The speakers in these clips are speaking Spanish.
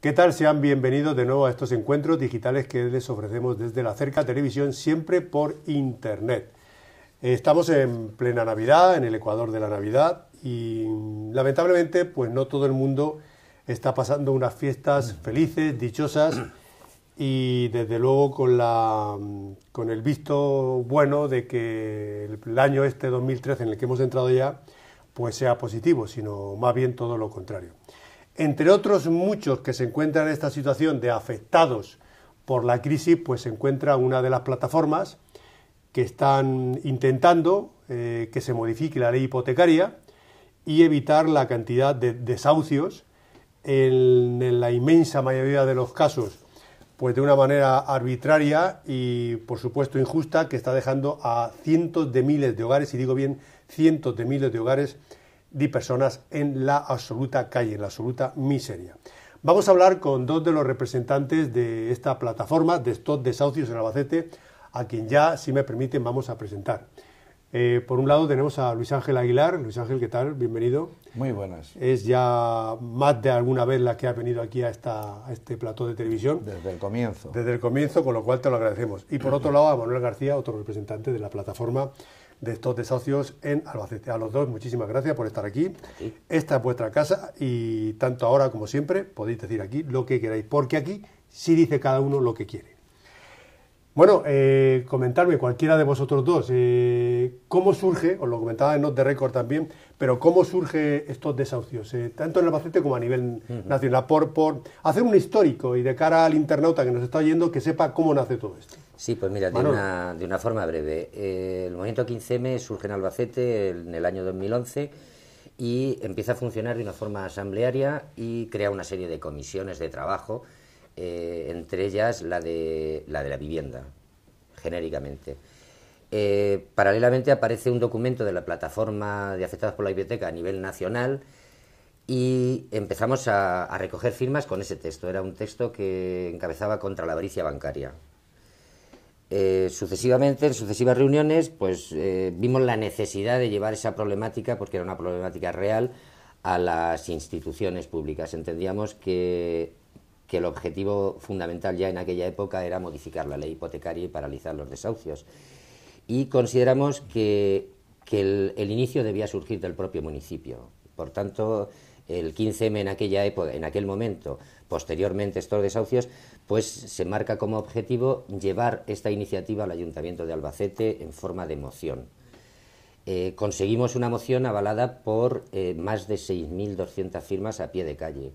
¿Qué tal? Sean bienvenidos de nuevo a estos encuentros digitales que les ofrecemos desde la Cerca Televisión, siempre por Internet. Estamos en plena Navidad, en el Ecuador de la Navidad, y lamentablemente pues no todo el mundo está pasando unas fiestas felices, dichosas, y desde luego con el visto bueno de que el año 2013 en el que hemos entrado ya pues sea positivo, sino más bien todo lo contrario. Entre otros muchos que se encuentran en esta situación de afectados por la crisis, pues se encuentra una de las plataformas que están intentando que se modifique la ley hipotecaria y evitar la cantidad de desahucios en la inmensa mayoría de los casos, pues de una manera arbitraria y por supuesto injusta, que está dejando a cientos de miles de hogares, y digo bien cientos de miles de hogares, de personas en la absoluta calle, en la absoluta miseria. Vamos a hablar con dos de los representantes de esta plataforma de estos desahucios en Albacete, a quien ya, si me permiten, vamos a presentar. Por un lado tenemos a Luis Ángel Aguilar. Luis Ángel, ¿qué tal? Bienvenido. Muy buenas. Es ya más de alguna vez la que ha venido aquí a este plató de televisión. Desde el comienzo. Desde el comienzo, con lo cual te lo agradecemos. Y por otro lado a Manuel García, otro representante de la plataforma de estos desahucios en Albacete. A los dos, muchísimas gracias por estar aquí. Sí. Esta es vuestra casa y tanto ahora como siempre podéis decir aquí lo que queráis, porque aquí sí dice cada uno lo que quiere. Bueno, comentarme cualquiera de vosotros dos, ¿cómo surge, os lo comentaba en Not The Record también, pero cómo surge estos desahucios, tanto en Albacete como a nivel nacional, por hacer un histórico y de cara al internauta que nos está oyendo, que sepa cómo nace todo esto? Sí, pues mira, de una forma breve. El movimiento 15M surge en Albacete en el año 2011 y empieza a funcionar de una forma asamblearia y crea una serie de comisiones de trabajo, entre ellas la de la vivienda, genéricamente. Paralelamente aparece un documento de la plataforma de afectados por la hipoteca a nivel nacional y empezamos a recoger firmas con ese texto. Era un texto que encabezaba contra la avaricia bancaria. Sucesivamente, en sucesivas reuniones, pues vimos la necesidad de llevar esa problemática, porque era una problemática real, a las instituciones públicas. Entendíamos que el objetivo fundamental ya en aquella época era modificar la ley hipotecaria y paralizar los desahucios. Y consideramos que el inicio debía surgir del propio municipio. Por tanto, el 15M en aquella época, en aquel momento, posteriormente estos desahucios, pues se marca como objetivo llevar esta iniciativa al Ayuntamiento de Albacete en forma de moción. Conseguimos una moción avalada por más de 6.200 firmas a pie de calle.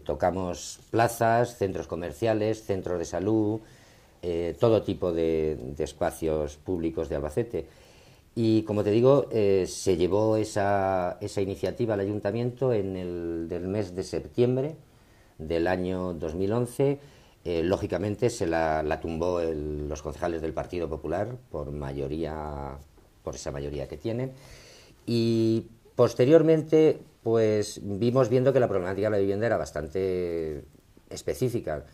Tocamos plazas, centros comerciales, centros de salud, todo tipo de espacios públicos de Albacete. Y como te digo, se llevó esa iniciativa al ayuntamiento del mes de septiembre del año 2011. Lógicamente se la tumbó los concejales del Partido Popular por esa mayoría que tienen. Y posteriormente pues viendo que la problemática de la vivienda era bastante específica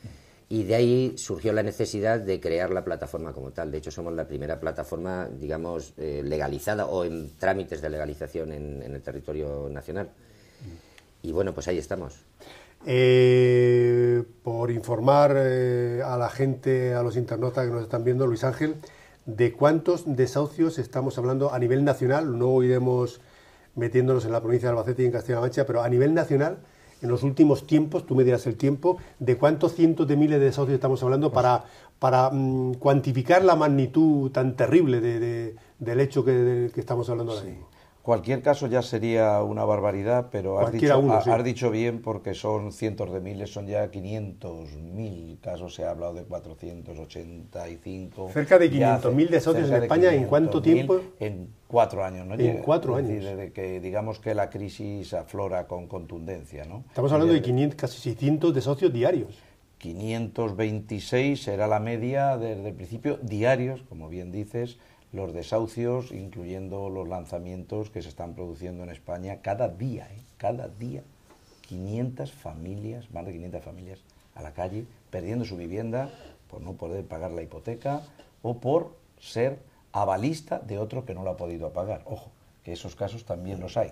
y de ahí surgió la necesidad de crear la plataforma como tal. De hecho, somos la primera plataforma, digamos, legalizada o en trámites de legalización en el territorio nacional. Y bueno, pues ahí estamos. Por informar a la gente, a los internautas que nos están viendo, Luis Ángel, ¿de cuántos desahucios estamos hablando a nivel nacional? No iremos metiéndonos en la provincia de Albacete y en Castilla-La Mancha, pero a nivel nacional, en los últimos tiempos, tú me dirás el tiempo, ¿de cuántos cientos de miles de desahucios estamos hablando para cuantificar la magnitud tan terrible del hecho que estamos hablando ahora mismo? Cualquier caso ya sería una barbaridad, pero has dicho bien, porque son cientos de miles, son ya 500.000 casos, se ha hablado de 485. Cerca de 500.000 desahucios en España, ¿en cuánto tiempo? En 4 años, ¿no? En 4 años. Es decir, desde que digamos que la crisis aflora con contundencia, ¿no? Estamos hablando de casi 600 desahucios diarios. 526 será la media desde el principio, diarios, como bien dices, los desahucios, incluyendo los lanzamientos que se están produciendo en España cada día, cada día, 500 familias, más de 500 familias a la calle, perdiendo su vivienda por no poder pagar la hipoteca o por ser avalista de otro que no lo ha podido pagar. Ojo, que esos casos también los hay.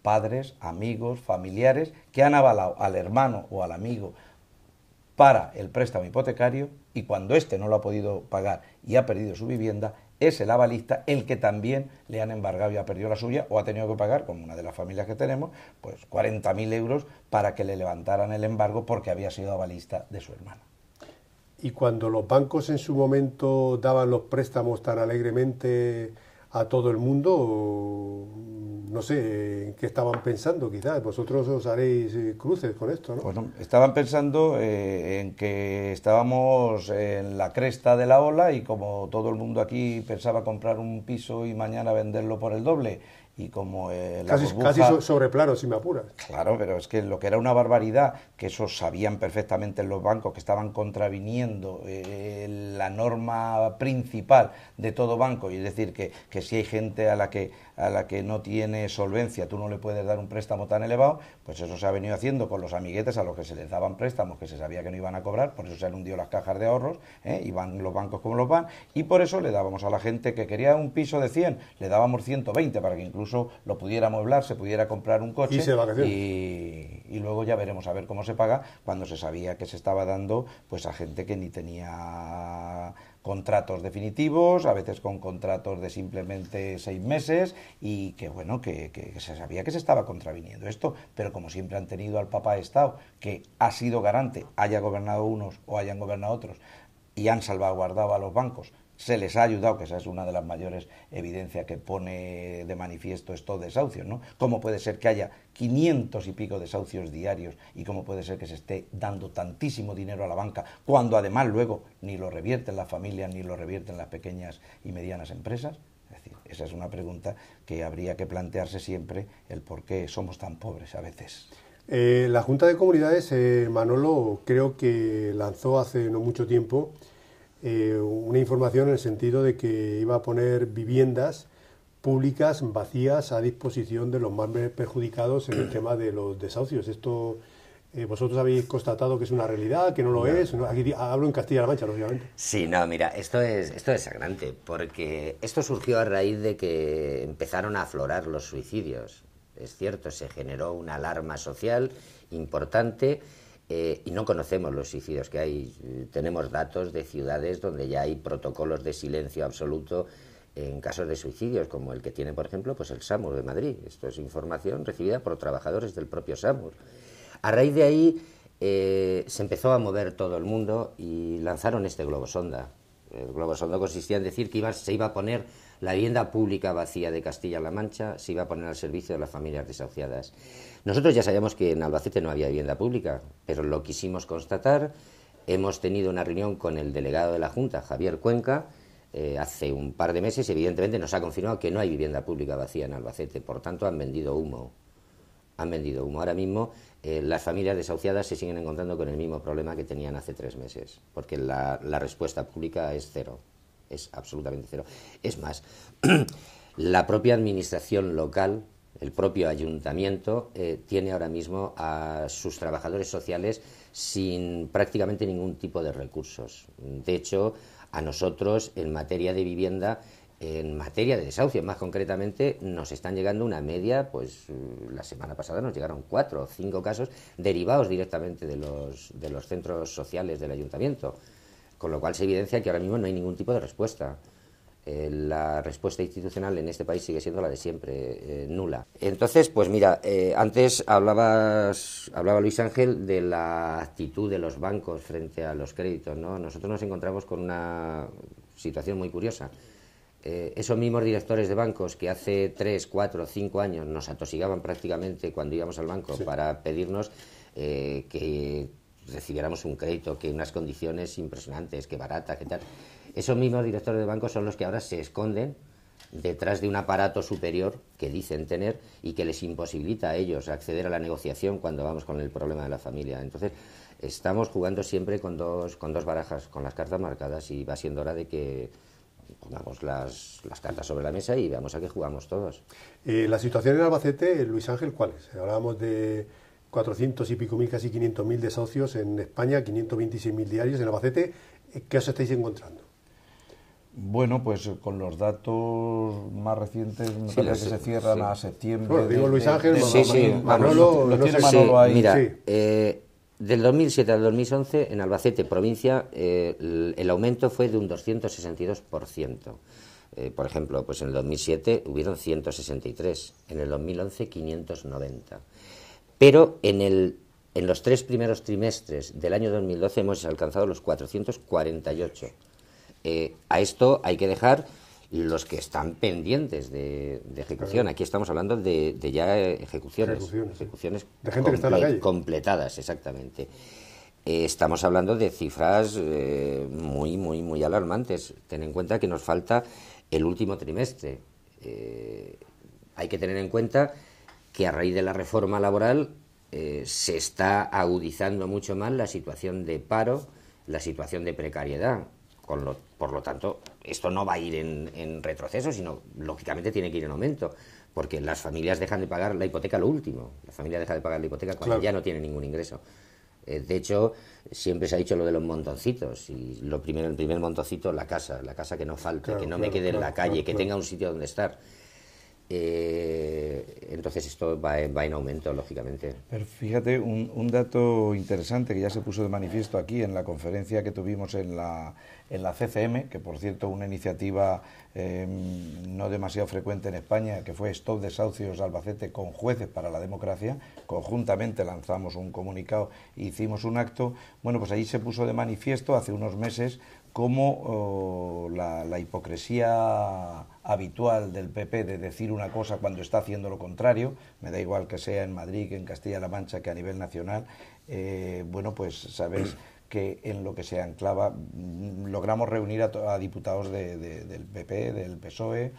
padres, amigos, familiares, que han avalado al hermano o al amigo para el préstamo hipotecario, y cuando éste no lo ha podido pagar y ha perdido su vivienda, es el avalista el que también le han embargado y ha perdido la suya, o ha tenido que pagar, como una de las familias que tenemos, pues 40.000 euros para que le levantaran el embargo porque había sido avalista de su hermana. Y cuando los bancos en su momento daban los préstamos tan alegremente a todo el mundo, no sé en qué estaban pensando, quizás vosotros os haréis cruces con esto, ¿no? Pues no, estaban pensando en que estábamos en la cresta de la ola, y como todo el mundo aquí pensaba comprar un piso y mañana venderlo por el doble, y como la burbuja... Casi sobre plano, si me apuras. Claro, pero es que lo que era una barbaridad, que eso sabían perfectamente los bancos, que estaban contraviniendo la norma principal de todo banco, y es decir, que si hay gente a la que no tiene solvencia, tú no le puedes dar un préstamo tan elevado, pues eso se ha venido haciendo con los amiguetes a los que se les daban préstamos que se sabía que no iban a cobrar, por eso se han hundido las cajas de ahorros, y van los bancos como los van, y por eso le dábamos a la gente que quería un piso de 100, le dábamos 120 para que incluso lo pudiera amueblar, se pudiera comprar un coche, y luego ya veremos a ver cómo se paga, cuando se sabía que se estaba dando pues a gente que ni tenía contratos definitivos, a veces con contratos de simplemente 6 meses, y que bueno, que se sabía que se estaba contraviniendo esto, pero como siempre han tenido al Papa Estado, que ha sido garante, haya gobernado unos o hayan gobernado otros, y han salvaguardado a los bancos, se les ha ayudado, que esa es una de las mayores evidencias que pone de manifiesto estos desahucios, ¿no? ¿Cómo puede ser que haya 500 y pico desahucios diarios, y cómo puede ser que se esté dando tantísimo dinero a la banca, cuando además luego ni lo revierten las familias ni lo revierten las pequeñas y medianas empresas? Es decir, esa es una pregunta que habría que plantearse siempre, el por qué somos tan pobres a veces. La Junta de Comunidades, Manolo, creo que lanzó hace no mucho tiempo una información en el sentido de que iba a poner viviendas públicas vacías a disposición de los más perjudicados en el tema de los desahucios. Esto vosotros habéis constatado que es una realidad, que no lo es. Aquí hablo en Castilla-La Mancha, lógicamente. Sí, no, mira, esto es sangrante, porque esto surgió a raíz de que empezaron a aflorar los suicidios. Es cierto, se generó una alarma social importante. Y no conocemos los suicidios que hay. Tenemos datos de ciudades donde ya hay protocolos de silencio absoluto en casos de suicidios, como el que tiene, por ejemplo, pues el SAMUR de Madrid. Esto es información recibida por trabajadores del propio SAMUR. A raíz de ahí se empezó a mover todo el mundo y lanzaron este globosonda. El globosonda consistía en decir que se iba a poner la vivienda pública vacía de Castilla-La Mancha, se iba a poner al servicio de las familias desahuciadas. Nosotros ya sabíamos que en Albacete no había vivienda pública, pero lo quisimos constatar. Hemos tenido una reunión con el delegado de la Junta, Javier Cuenca, hace un par de meses. Evidentemente nos ha confirmado que no hay vivienda pública vacía en Albacete, por tanto han vendido humo. Ahora mismo las familias desahuciadas se siguen encontrando con el mismo problema que tenían hace 3 meses, porque la respuesta pública es cero, es absolutamente cero. Es más, la propia administración local, el propio ayuntamiento, tiene ahora mismo a sus trabajadores sociales sin prácticamente ningún tipo de recursos. De hecho, a nosotros, en materia de vivienda, en materia de desahucio, más concretamente, nos están llegando una media, pues la semana pasada nos llegaron 4 o 5 casos derivados directamente de los centros sociales del ayuntamiento, con lo cual se evidencia que ahora mismo no hay ningún tipo de respuesta. La respuesta institucional en este país sigue siendo la de siempre, nula. Entonces, pues mira, antes hablaba Luis Ángel de la actitud de los bancos frente a los créditos, ¿no? Nosotros nos encontramos con una situación muy curiosa. Esos mismos directores de bancos que hace 3, 4, 5 años nos atosigaban prácticamente cuando íbamos al banco, sí, para pedirnos que recibiéramos un crédito, que unas condiciones impresionantes, que baratas, que tal. Esos mismos directores de bancos son los que ahora se esconden detrás de un aparato superior que dicen tener y que les imposibilita a ellos acceder a la negociación cuando vamos con el problema de la familia. Entonces, estamos jugando siempre con dos barajas, con las cartas marcadas, y va siendo hora de que pongamos las cartas sobre la mesa y veamos a qué jugamos todos. La situación en Albacete, Luis Ángel, ¿cuál es? Hablábamos de 400 y pico mil, casi 500.000 desahucios en España, 526.000 diarios. En Albacete, ¿qué os estáis encontrando? Bueno, pues con los datos más recientes me parece que se cierran a septiembre. Bueno, digo Luis Ángel, Manolo, lo tiene Manolo ahí. Mira, del 2007 al 2011 en Albacete, provincia, el aumento fue de un 262%. Por ejemplo, pues en el 2007 hubieron 163, en el 2011 590. Pero en los 3 primeros trimestres del año 2012 hemos alcanzado los 448. A esto hay que dejar los que están pendientes de ejecución. Aquí estamos hablando de ya ejecuciones de gente que está en la calle. Completadas, exactamente. Estamos hablando de cifras muy alarmantes. Ten en cuenta que nos falta el último trimestre. Hay que tener en cuenta que a raíz de la reforma laboral se está agudizando mucho más la situación de paro, la situación de precariedad. Por lo tanto, esto no va a ir en retroceso, sino lógicamente tiene que ir en aumento, porque las familias dejan de pagar la hipoteca lo último. La familia deja de pagar la hipoteca cuando ya no tiene ningún ingreso. De hecho, siempre se ha dicho lo de los montoncitos, y el primer montoncito, la casa que no falte, que no me quede en la calle, que tenga un sitio donde estar. Entonces esto va en aumento, lógicamente. Pero fíjate, un dato interesante que ya se puso de manifiesto aquí en la conferencia que tuvimos en la CCM, que por cierto una iniciativa no demasiado frecuente en España, que fue Stop Desahucios Albacete con Jueces para la Democracia. Conjuntamente lanzamos un comunicado e hicimos un acto. Bueno, pues ahí se puso de manifiesto hace unos meses cómo la hipocresía habitual del PP de decir una cosa cuando está haciendo lo contrario, me da igual que sea en Madrid, que en Castilla-La Mancha, que a nivel nacional. Bueno, pues sabéis que en lo que se anclaba logramos reunir a diputados del PP, del PSOE,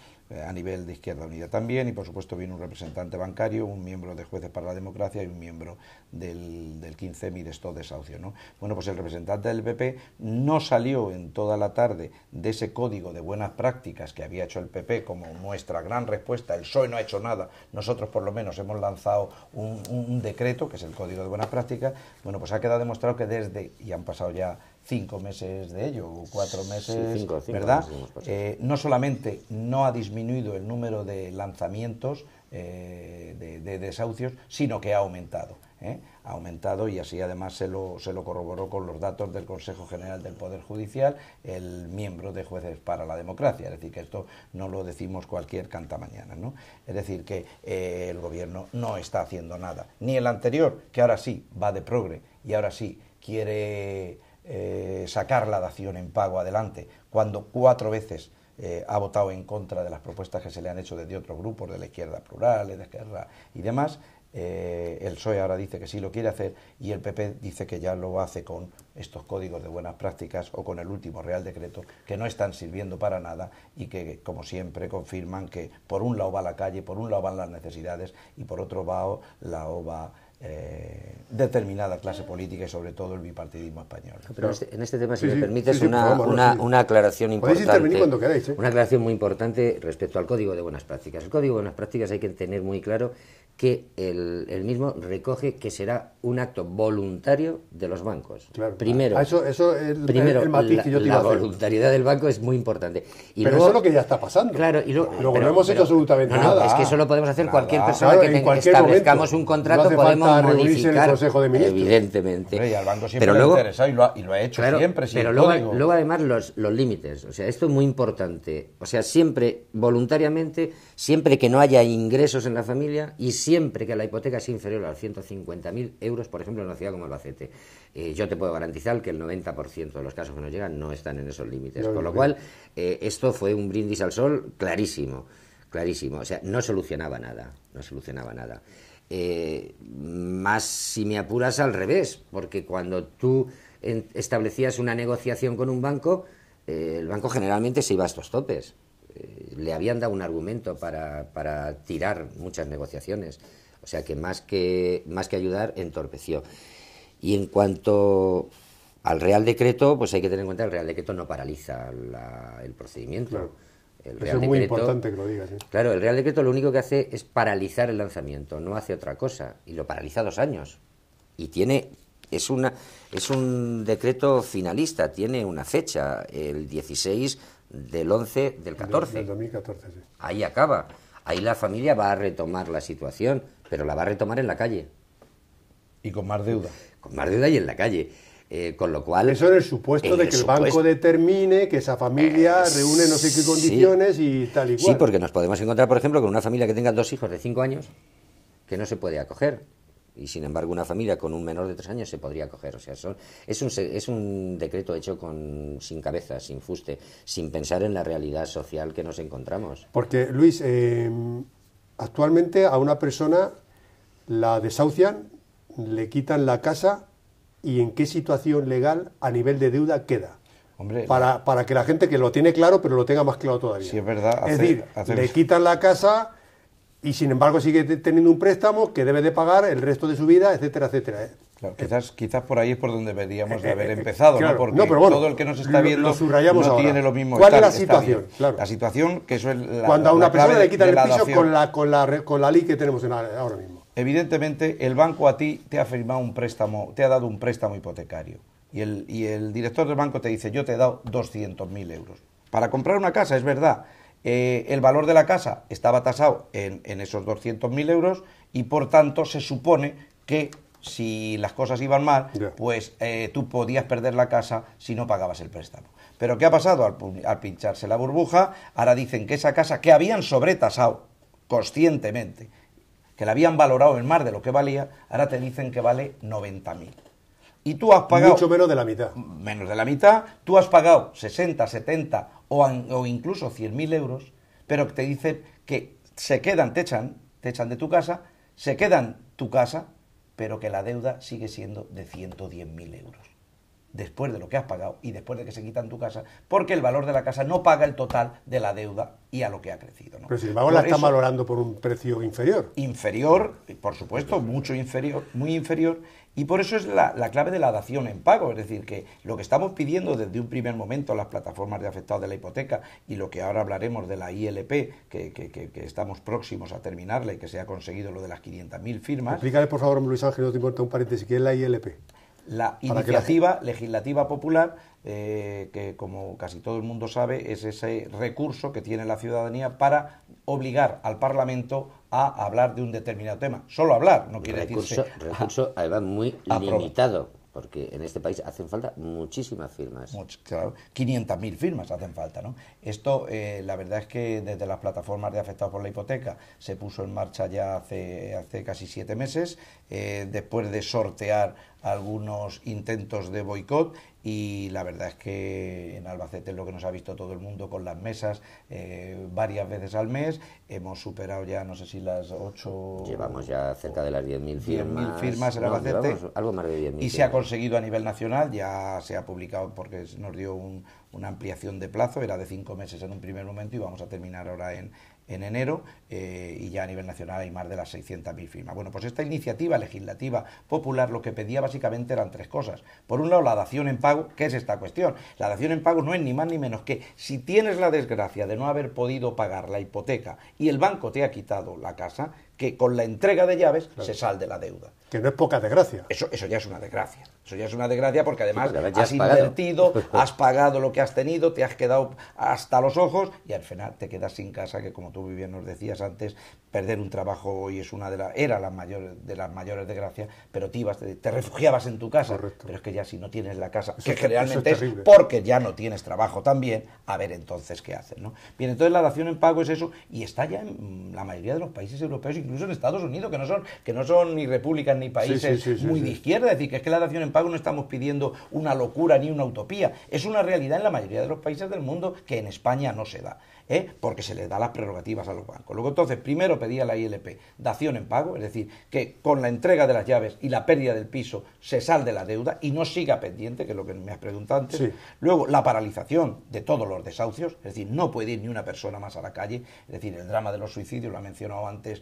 a nivel de Izquierda Unida también, y por supuesto vino un representante bancario, un miembro de Jueces para la Democracia y un miembro del 15M y de Stop Desahucio, ¿no? Bueno, pues el representante del PP no salió en toda la tarde de ese código de buenas prácticas que había hecho el PP como nuestra gran respuesta. El PSOE no ha hecho nada, nosotros por lo menos hemos lanzado un decreto, que es el código de buenas prácticas. Bueno, pues ha quedado demostrado que y han pasado ya 5 meses de ello, o 4 meses, cinco ¿verdad? No solamente no ha disminuido el número de lanzamientos de desahucios, sino que ha aumentado. Ha aumentado, y así además se lo corroboró con los datos del Consejo General del Poder Judicial, el miembro de Jueces para la Democracia. Es decir, que esto no lo decimos cualquier cantamañana, ¿no? Es decir, que el gobierno no está haciendo nada. Ni el anterior, que ahora sí va de progre y ahora sí quiere sacar la dación en pago adelante, cuando 4 veces ha votado en contra de las propuestas que se le han hecho desde otros grupos, de la izquierda plural, de la izquierda y demás. El PSOE ahora dice que sí lo quiere hacer, y el PP dice que ya lo hace con estos códigos de buenas prácticas o con el último Real Decreto, que no están sirviendo para nada y que, como siempre, confirman que por un lado va la calle, por un lado van las necesidades y por otro lado va determinada clase política y sobre todo el bipartidismo español. Pero en este tema, si me permites, una aclaración importante. Podéis intervenir cuando queráis, Una aclaración muy importante respecto al Código de Buenas Prácticas. El Código de Buenas Prácticas hay que tener muy claro que el mismo recoge que será un acto voluntario de los bancos. Claro, primero, eso es el matiz que yo te iba a hacer. La voluntariedad del banco es muy importante. Y pero luego, eso es lo que ya está pasando. Claro, luego no hemos hecho absolutamente nada. Es que eso lo podemos hacer cualquier persona claro, que establezcamos un contrato, no podemos modificar en el Consejo de Ministros. Evidentemente. Hombre, y al banco siempre le ha interesado y lo ha hecho, claro, siempre. Pero luego además los límites. O sea, esto es muy importante. O sea, siempre voluntariamente, siempre que no haya ingresos en la familia y siempre que la hipoteca es inferior a los 150.000 euros, por ejemplo, en una ciudad como Albacete. Yo te puedo garantizar que el 90% de los casos que nos llegan no están en esos límites. Con lo cual, esto fue un brindis al sol clarísimo. O sea, no solucionaba nada. Más, si me apuras, al revés, porque cuando tú establecías una negociación con un banco, el banco generalmente se iba a estos topes. Le habían dado un argumento para tirar muchas negociaciones. O sea que más que ayudar, entorpeció. Y en cuanto al Real Decreto, pues hay que tener en cuenta que el Real Decreto no paraliza el procedimiento. Claro. Eso es muy importante que lo digas. Claro, el Real Decreto lo único que hace es paralizar el lanzamiento, no hace otra cosa. Y lo paraliza 2 años. Y es un decreto finalista, tiene una fecha, el 16 del 11 del 14. Del 2014, sí. Ahí acaba. Ahí la familia va a retomar la situación, pero la va a retomar en la calle. Y con más deuda. Con más deuda y en la calle. Con lo cual... Eso en el supuesto de que el banco determine que esa familia reúne no sé qué condiciones y tal y cual. Sí, porque nos podemos encontrar, por ejemplo, con una familia que tenga 2 hijos de 5 años que no se puede acoger. Y sin embargo una familia con un menor de 3 años se podría acoger. O sea, es un decreto hecho sin cabeza, sin fuste, sin pensar en la realidad social que nos encontramos. Porque, Luis, actualmente a una persona la desahucian, le quitan la casa, ¿y en qué situación legal a nivel de deuda queda? Hombre, para que la gente que lo tiene claro, pero lo tenga más claro todavía. Sí, es verdad. Es decir, le quitan la casa y sin embargo sigue teniendo un préstamo que debe de pagar el resto de su vida, etcétera, etcétera. Claro, quizás por ahí es por donde deberíamos de haber empezado, claro, ¿no? Porque no, pero bueno, todo el que nos está viendo no ahora. Tiene lo mismo. ¿Cuál es la situación? Claro. La situación, que eso es cuando a una persona le quitan el piso dación, con la ley que tenemos ahora mismo. Evidentemente, el banco a ti te ha firmado un préstamo, te ha dado un préstamo hipotecario. Y el director del banco te dice, yo te he dado 200.000 euros. Para comprar una casa, es verdad. El valor de la casa estaba tasado en esos 200.000 euros y por tanto se supone que si las cosas iban mal, pues tú podías perder la casa si no pagabas el préstamo. Pero ¿qué ha pasado? Al pincharse la burbuja, ahora dicen que esa casa que habían sobretasado conscientemente, que la habían valorado en más de lo que valía, ahora te dicen que vale 90.000. Y tú has pagado... Mucho menos de la mitad. Menos de la mitad. Tú has pagado 60, 70 o incluso 100.000 euros, pero te dicen que se quedan, te echan de tu casa, se quedan tu casa, pero que la deuda sigue siendo de 110.000 euros. Después de lo que has pagado y después de que se quitan tu casa, porque el valor de la casa no paga el total de la deuda y a lo que ha crecido, ¿no? Pero sin embargo la están valorando por un precio inferior. Inferior, por supuesto, mucho inferior, muy inferior, y por eso es la clave de la dación en pago, es decir, que lo que estamos pidiendo desde un primer momento las plataformas de afectados de la hipoteca y lo que ahora hablaremos de la ILP, que estamos próximos a terminarla y que se ha conseguido lo de las 500.000 firmas. Explícale, por favor, Luis Ángel, no te importa un paréntesis, ¿qué es la ILP? La iniciativa legislativa popular, que como casi todo el mundo sabe, es ese recurso que tiene la ciudadanía para obligar al Parlamento a hablar de un determinado tema. Solo hablar, no quiere decirse... Recurso además muy limitado, porque en este país hacen falta muchísimas firmas. Claro, 500.000 firmas hacen falta, ¿no? Esto, la verdad es que desde las plataformas de afectados por la hipoteca se puso en marcha ya hace casi 7 meses, después de sortear algunos intentos de boicot, y la verdad es que en Albacete es lo que nos ha visto todo el mundo con las mesas varias veces al mes. Hemos superado ya, no sé si las 8... Llevamos ya cerca de las 10.000 firmas. 10.000 firmas en Albacete. Algo más de 10.000. Y se ha conseguido a nivel nacional, ya se ha publicado porque nos dio una ampliación de plazo, era de 5 meses en un primer momento y vamos a terminar ahora en enero, y ya a nivel nacional hay más de las 600.000 firmas. Bueno, pues esta iniciativa legislativa popular lo que pedía básicamente eran 3 cosas. Por un lado, la dación en pago. ¿Qué es esta cuestión? La dación en pago no es ni más ni menos que si tienes la desgracia de no haber podido pagar la hipoteca y el banco te ha quitado la casa, que con la entrega de llaves se salde la deuda. Que no es poca desgracia. Eso ya es una desgracia. Eso ya es una desgracia porque además has invertido, has pagado lo que has tenido, te has quedado hasta los ojos y al final te quedas sin casa, que como tú bien nos decías antes, perder un trabajo hoy es era las mayores desgracias, pero te refugiabas en tu casa. Correcto. Pero es que ya si no tienes la casa, eso que es, generalmente es porque ya no tienes trabajo también, a ver entonces qué haces, ¿no? Bien, entonces la dación en pago es eso, y está ya en la mayoría de los países europeos, incluso en Estados Unidos, que no son ni repúblicas ni países muy de izquierda. Es decir, que es que la dación en pago no estamos pidiendo una locura ni una utopía, es una realidad en la mayoría de los países del mundo que en España no se da. Porque se les da las prerrogativas a los bancos. Luego entonces, primero pedía la ILP dación en pago, es decir, que con la entrega de las llaves y la pérdida del piso se salde la deuda y no siga pendiente, que es lo que me has preguntado antes. Sí. Luego, la paralización de todos los desahucios, es decir, no puede ir ni una persona más a la calle, es decir, el drama de los suicidios, lo ha mencionado antes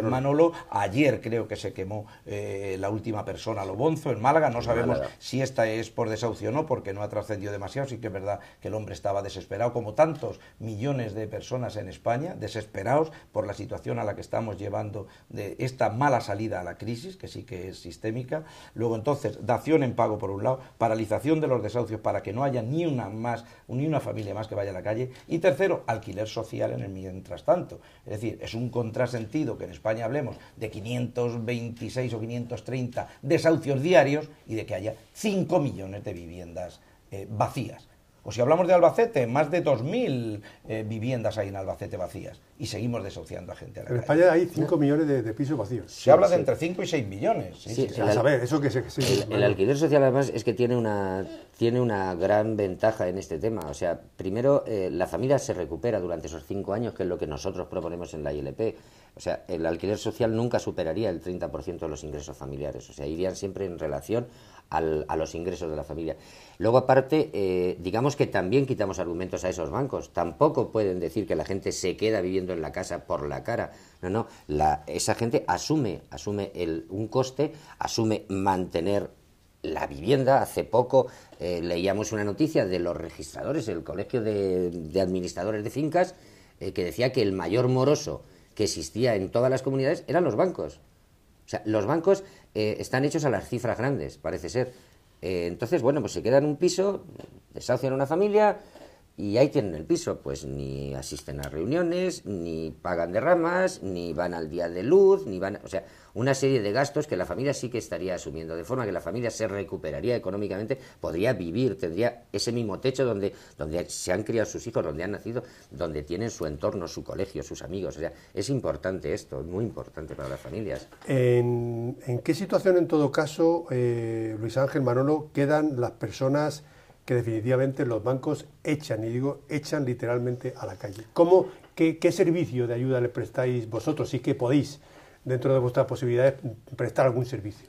Manolo. Ayer creo que se quemó la última persona, Lobonzo, en Málaga. No sabemos si esta es por desahucio o no, porque no ha trascendido demasiado. Sí que es verdad que el hombre estaba desesperado, como tantos millones millones de personas en España desesperados por la situación a la que estamos llevando de esta mala salida a la crisis, que sí que es sistémica. Luego, entonces, dación en pago por un lado, paralización de los desahucios para que no haya ni una familia más que vaya a la calle. Y tercero, alquiler social en el mientras tanto. Es decir, es un contrasentido que en España hablemos de 526 o 530 desahucios diarios y de que haya 5 millones de viviendas vacías. O si hablamos de Albacete, más de 2.000 viviendas hay en Albacete vacías y seguimos desahuciando a gente a la En calle. España hay 5 millones de pisos vacíos. Se habla de entre 5 y 6 millones. Sí. A saber, eso que el alquiler social además es que tiene una gran ventaja en este tema. O sea, primero, la familia se recupera durante esos 5 años, que es lo que nosotros proponemos en la ILP. O sea, el alquiler social nunca superaría el 30% de los ingresos familiares. O sea, irían siempre en relación a los ingresos de la familia. Luego, aparte, digamos que también quitamos argumentos a esos bancos. Tampoco pueden decir que la gente se queda viviendo en la casa por la cara. No. Esa gente asume un coste, asume mantener la vivienda. Hace poco leíamos una noticia de los registradores, el Colegio de Administradores de Fincas, que decía que el mayor moroso que existía en todas las comunidades eran los bancos. O sea, los bancos están hechos a las cifras grandes, parece ser. Entonces, bueno, pues se queda en un piso, desahucian a una familia y ahí tienen el piso. Pues ni asisten a reuniones, ni pagan derramas, ni van al día de luz, o sea, una serie de gastos que la familia sí que estaría asumiendo, de forma que la familia se recuperaría económicamente, podría vivir, tendría ese mismo techo donde se han criado sus hijos, donde han nacido, donde tienen su entorno, su colegio, sus amigos. O sea, es importante esto, muy importante para las familias. ¿En qué situación, en todo caso, Luis Ángel, Manolo, quedan las personas que definitivamente los bancos echan, y digo, echan literalmente a la calle? ¿Qué servicio de ayuda le prestáis vosotros, si es que podéis, dentro de vuestras posibilidades, prestar algún servicio?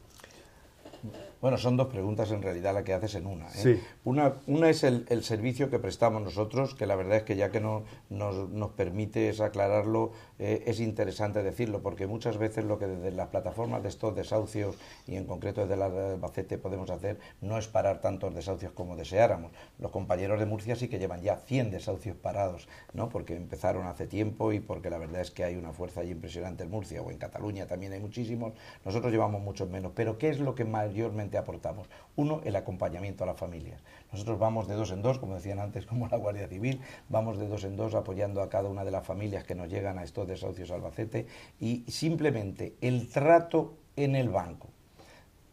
Bueno, son dos preguntas en realidad las que haces en una. Sí. Una es el servicio que prestamos nosotros, que la verdad es que ya que nos permites aclararlo, es interesante decirlo, porque muchas veces lo que desde las plataformas de estos desahucios, y en concreto desde la de Albacete, podemos hacer no es parar tantos desahucios como deseáramos. Los compañeros de Murcia sí que llevan ya 100 desahucios parados, ¿no? Porque empezaron hace tiempo y porque la verdad es que hay una fuerza allí impresionante en Murcia, o en Cataluña también hay muchísimos. Nosotros llevamos muchos menos, pero ¿qué es lo que mayormente aportamos? Uno, el acompañamiento a las familias. Nosotros vamos de 2 en 2, como decían antes, como la Guardia Civil, vamos de 2 en 2 apoyando a cada una de las familias que nos llegan a estos desahucios Albacete, y simplemente el trato en el banco,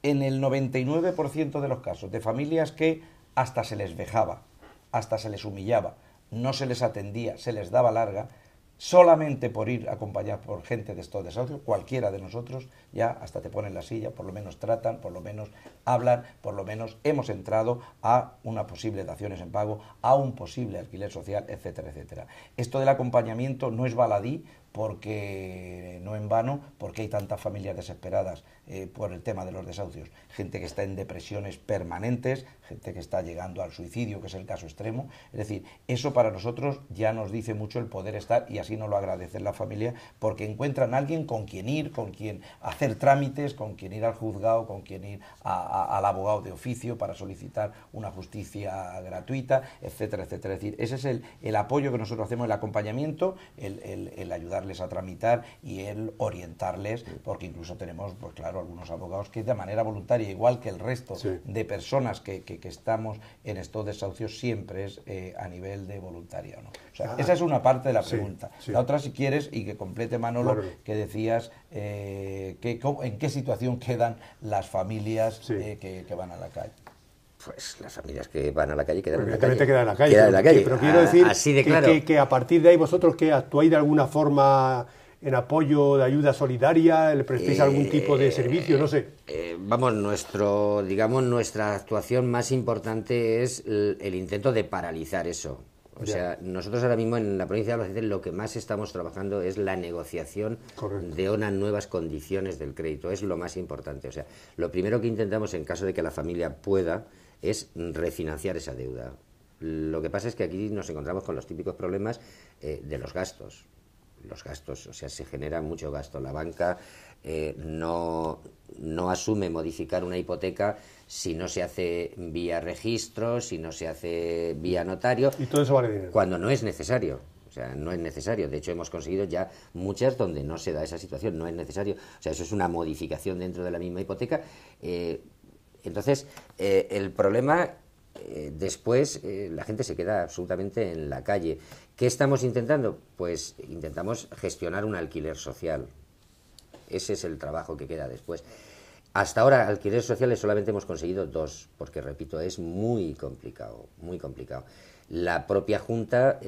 en el 99% de los casos, de familias que hasta se les vejaba, hasta se les humillaba, no se les atendía, se les daba larga, solamente por ir acompañados por gente de estos desahucios, cualquiera de nosotros, ya hasta te ponen la silla, por lo menos tratan, por lo menos hablan, por lo menos hemos entrado a una posible daciones en pago, a un posible alquiler social, etcétera, etcétera. Esto del acompañamiento no es baladí, porque no en vano, porque hay tantas familias desesperadas por el tema de los desahucios, gente que está en depresiones permanentes, gente que está llegando al suicidio, que es el caso extremo. Es decir, eso para nosotros ya nos dice mucho el poder estar, y así nos lo agradecen la familia, porque encuentran a alguien con quien ir, con quien hacer trámites, con quien ir al juzgado, con quien ir al abogado de oficio para solicitar una justicia gratuita, etcétera, etcétera. Es decir, ese es el apoyo que nosotros hacemos, el acompañamiento, el ayudarles a tramitar y el orientarles, porque incluso tenemos, pues claro, algunos abogados que de manera voluntaria, igual que el resto de personas que estamos en estos desahucios, siempre es a nivel de voluntario, ¿no? O sea, esa es una parte de la pregunta. La otra, si quieres, y que complete Manolo, que decías en qué situación quedan las familias que van a la calle. Pues las familias que van a la calle quedan en la calle. Quedan en la calle. Pero quiero decir así de claro. que a partir de ahí vosotros que actuáis de alguna forma en apoyo de ayuda solidaria, le prestéis algún tipo de servicio, no sé. Nuestra actuación más importante es el intento de paralizar eso. O sea, nosotros ahora mismo en la provincia de Albacete lo que más estamos trabajando es la negociación de unas nuevas condiciones del crédito. Es lo más importante. O sea, lo primero que intentamos, en caso de que la familia pueda, es refinanciar esa deuda. Lo que pasa es que aquí nos encontramos con los típicos problemas de los gastos. Los gastos, o sea, se genera mucho gasto. La banca no asume modificar una hipoteca si no se hace vía registro, si no se hace vía notario. Y todo eso vale dinero. Cuando no es necesario. O sea, no es necesario. De hecho, hemos conseguido ya muchas donde no se da esa situación, no es necesario. O sea, eso es una modificación dentro de la misma hipoteca. Entonces, el problema, después, la gente se queda absolutamente en la calle. ¿Qué estamos intentando? Pues intentamos gestionar un alquiler social. Ese es el trabajo que queda después. Hasta ahora, alquileres sociales solamente hemos conseguido 2, porque, repito, es muy complicado, muy complicado. La propia Junta,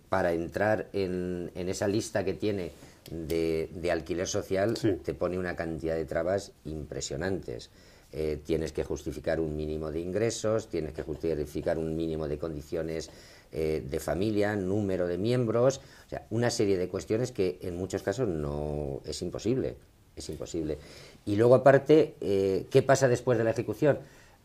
para entrar en esa lista que tiene de alquiler social, sí, te pone una cantidad de trabas impresionantes. Tienes que justificar un mínimo de ingresos, tienes que justificar un mínimo de condiciones de familia, número de miembros, o sea, una serie de cuestiones que en muchos casos no es imposible. Es imposible. Y luego, aparte, ¿qué pasa después de la ejecución?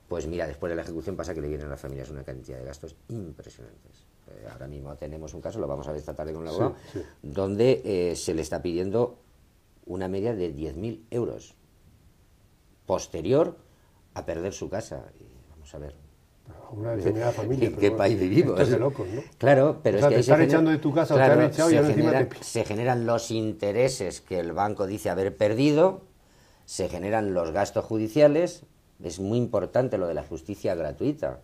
Pues mira, después de la ejecución pasa que le vienen a las familias una cantidad de gastos impresionantes. Ahora mismo tenemos un caso, lo vamos a ver esta tarde con el abogado, sí, donde se le está pidiendo una media de 10.000 euros posterior a perder su casa. Y vamos a ver. Una determinada familia. ¿En qué país vivimos? Es de locos, ¿no? Claro, pero o sea, es que te están echando de tu casa o te han echado y ahora encima se generan los intereses que el banco dice haber perdido, se generan los gastos judiciales. Es muy importante lo de la justicia gratuita.